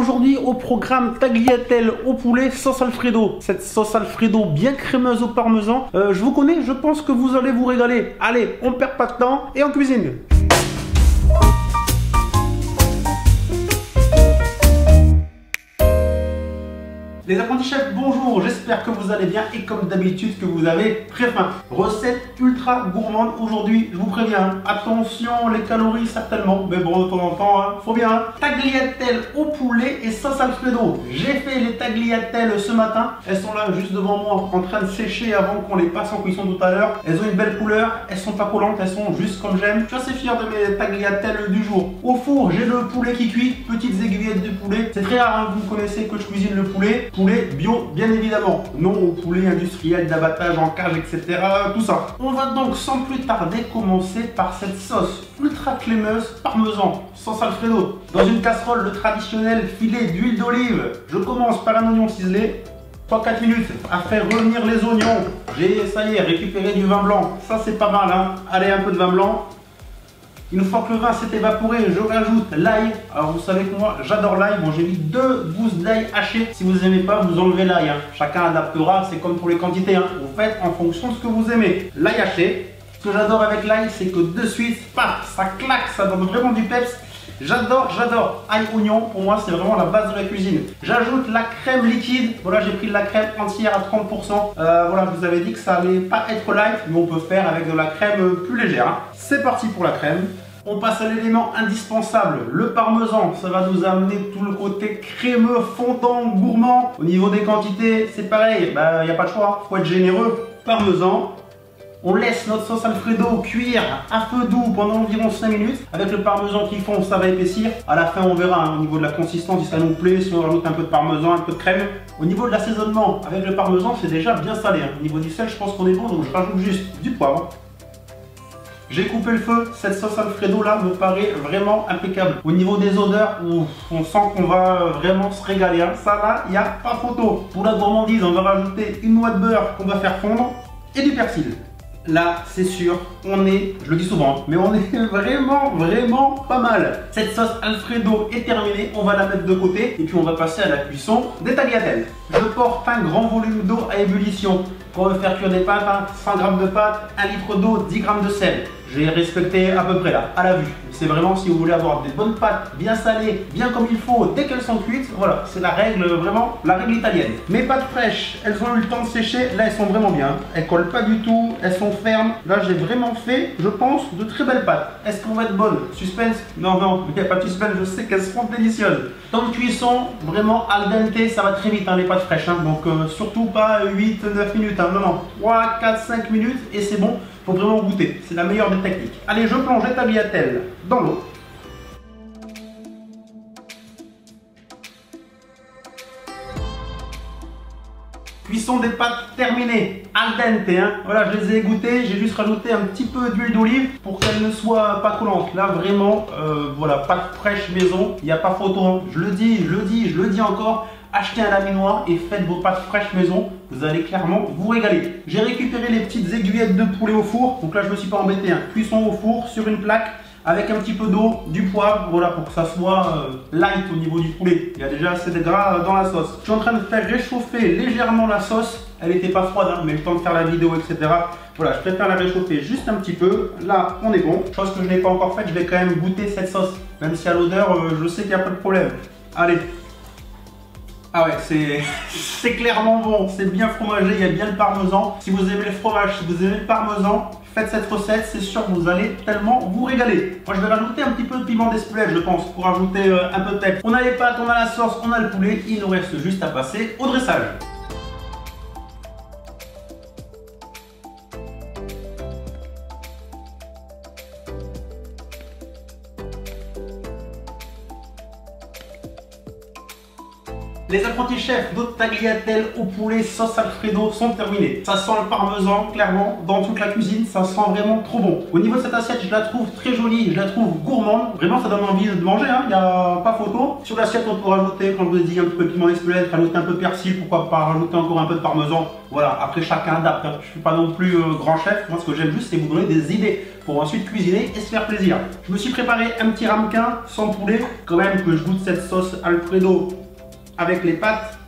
Aujourd'hui au programme tagliatelle au poulet sauce Alfredo. Cette sauce Alfredo bien crémeuse au parmesan. Je vous connais, je pense que vous allez vous régaler. Allez, on perd pas de temps et on cuisine. Les apprentis chefs, bonjour, j'espère que vous allez bien et comme d'habitude que vous avez très faim. Recette ultra gourmande aujourd'hui, je vous préviens, attention les calories certainement, mais bon de temps en temps, faut bien. Tagliatelle au poulet et sauce Alfredo. J'ai fait les tagliatelles ce matin, elles sont là juste devant moi en train de sécher avant qu'on les passe en cuisson tout à l'heure. Elles ont une belle couleur, elles sont pas collantes, elles sont juste comme j'aime. Je suis assez fier de mes tagliatelles du jour. Au four, j'ai le poulet qui cuit, petites aiguillettes de poulet. C'est très rare, hein, vous connaissez que je cuisine le poulet. Poulet bio, bien évidemment. Non au poulet industriel d'abattage en cage, etc. Tout ça. On va donc sans plus tarder commencer par cette sauce ultra crémeuse parmesan, sauce Alfredo. Dans une casserole, le traditionnel filet d'huile d'olive. Je commence par un oignon ciselé. 3-4 minutes à faire revenir les oignons. J'ai, ça y est, récupéré du vin blanc. Ça c'est pas mal, hein. Allez, un peu de vin blanc. Une fois que le vin s'est évaporé, je rajoute l'ail. Alors vous savez que moi j'adore l'ail. Bon, j'ai mis 2 gousses d'ail hachées. Si vous n'aimez pas, vous enlevez l'ail, hein. Chacun adaptera, c'est comme pour les quantités, hein. Vous faites en fonction de ce que vous aimez. L'ail haché. Ce que j'adore avec l'ail, c'est que de suite, paf, ça claque, ça donne vraiment du peps. J'adore. Ail, oignon, pour moi c'est vraiment la base de la cuisine. J'ajoute la crème liquide. Voilà, j'ai pris de la crème entière à 30%. Voilà, je vous avais dit que ça allait pas être light, mais on peut faire avec de la crème plus légère, hein. C'est parti pour la crème. On passe à l'élément indispensable, le parmesan. Ça va nous amener tout le côté crémeux, fondant, gourmand. Au niveau des quantités, c'est pareil, il n'y a pas de choix, faut être généreux. Parmesan. On laisse notre sauce Alfredo cuire à feu doux pendant environ 5 minutes. Avec le parmesan qui fond, ça va épaissir. À la fin, on verra, hein, au niveau de la consistance, si ça nous plaît, si on rajoute un peu de parmesan, un peu de crème. Au niveau de l'assaisonnement, avec le parmesan, c'est déjà bien salé, hein. Au niveau du sel, je pense qu'on est bon, donc je rajoute juste du poivre. J'ai coupé le feu, cette sauce Alfredo là me paraît vraiment impeccable. Au niveau des odeurs, on sent qu'on va vraiment se régaler, hein. Ça là, il n'y a pas photo. Pour la gourmandise, on va rajouter une noix de beurre qu'on va faire fondre et du persil. Là, c'est sûr, on est, je le dis souvent, mais on est vraiment pas mal. Cette sauce Alfredo est terminée, on va la mettre de côté et puis on va passer à la cuisson des tagliatelles. Je porte un grand volume d'eau à ébullition. Pour me faire cuire des pâtes, 100 g de pâtes, 1 litre d'eau, 10 g de sel. J'ai respecté à peu près là, à la vue. C'est vraiment si vous voulez avoir des bonnes pâtes, bien salées, bien comme il faut, dès qu'elles sont cuites, voilà, c'est la règle, vraiment, la règle italienne. Mes pâtes fraîches, elles ont eu le temps de sécher, là elles sont vraiment bien. Elles collent pas du tout, elles sont fermes. Là j'ai vraiment fait, je pense, de très belles pâtes. Est-ce qu'on va être bonnes? Suspense? Non, il n'y a pas de suspense, je sais qu'elles seront délicieuses. Temps de cuisson, vraiment al dente, ça va très vite, hein, les pâtes fraîches, hein, donc surtout pas 8-9 minutes, hein, non, 3, 4, 5 minutes et c'est bon. Faut vraiment goûter, c'est la meilleure des techniques. Allez, je plonge les tagliatelles dans l'eau. Cuisson des pâtes terminée, al dente, hein. Voilà, je les ai égouttées, j'ai juste rajouté un petit peu d'huile d'olive pour qu'elles ne soient pas collantes. Là, vraiment, voilà, pâtes fraîches maison, il n'y a pas photo, hein. Je le dis encore. Achetez un laminoir et faites vos pâtes fraîches maison, vous allez clairement vous régaler. J'ai récupéré les petites aiguillettes de poulet au four, donc là je me suis pas embêté, hein. Cuisson au four sur une plaque avec un petit peu d'eau, du poivre, voilà, pour que ça soit light au niveau du poulet. Il y a déjà assez de gras dans la sauce. Je suis en train de faire réchauffer légèrement la sauce, elle n'était pas froide, hein, mais le temps de faire la vidéo, etc. Voilà, je préfère la réchauffer juste un petit peu. Là, on est bon. Chose que je n'ai pas encore faite, je vais quand même goûter cette sauce, même si à l'odeur, je sais qu'il n'y a pas de problème. Allez. Ah ouais, c'est clairement bon, c'est bien fromagé, il y a bien le parmesan. Si vous aimez le fromage, si vous aimez le parmesan, faites cette recette, c'est sûr que vous allez tellement vous régaler. Moi je vais rajouter un petit peu de piment d'Espelette, je pense, pour ajouter un peu de peps. On a les pâtes, on a la sauce, on a le poulet, il nous reste juste à passer au dressage. Les apprentis chefs de tagliatelle au poulet sauce Alfredo sont terminés. Ça sent le parmesan, clairement, dans toute la cuisine, ça sent vraiment trop bon. Au niveau de cette assiette, je la trouve très jolie, je la trouve gourmande. Vraiment, ça donne envie de manger, il n'y a pas photo. Sur l'assiette, on peut rajouter, comme je vous ai dit, un peu de piment d'Espelette, rajouter un peu de persil, pourquoi pas rajouter encore un peu de parmesan. Voilà, après chacun adapte. Je suis pas non plus grand chef. Moi, ce que j'aime juste, c'est vous donner des idées pour ensuite cuisiner et se faire plaisir. Je me suis préparé un petit ramequin sans poulet. Quand même que je goûte cette sauce Alfredo avec les pâtes.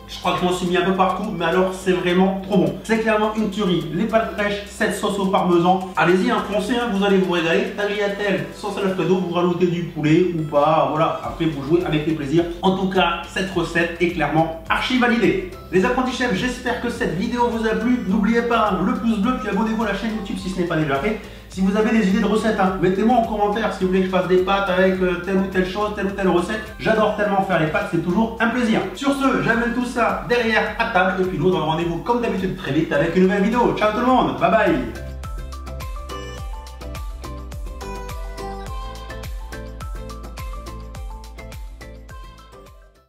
Je crois que je m'en suis mis un peu partout, mais alors c'est vraiment trop bon. C'est clairement une tuerie. Les pâtes fraîches, cette sauce au parmesan. Allez-y, foncez, vous allez vous régaler. Tagliatelle, sauce Alfredo, vous rajoutez du poulet ou pas, voilà. Après, vous jouez avec les plaisirs. En tout cas, cette recette est clairement archi validée. Les apprentis chefs, j'espère que cette vidéo vous a plu. N'oubliez pas le pouce bleu, puis abonnez-vous à la chaîne YouTube si ce n'est pas déjà fait. Si vous avez des idées de recettes, mettez-moi en commentaire si vous voulez que je fasse des pâtes avec telle ou telle chose, telle ou telle recette. J'adore tellement faire les pâtes, c'est toujours un plaisir. Sur ce, j'amène tout ça derrière à table et puis nous on a rendez-vous comme d'habitude très vite avec une nouvelle vidéo. Ciao tout le monde, bye bye.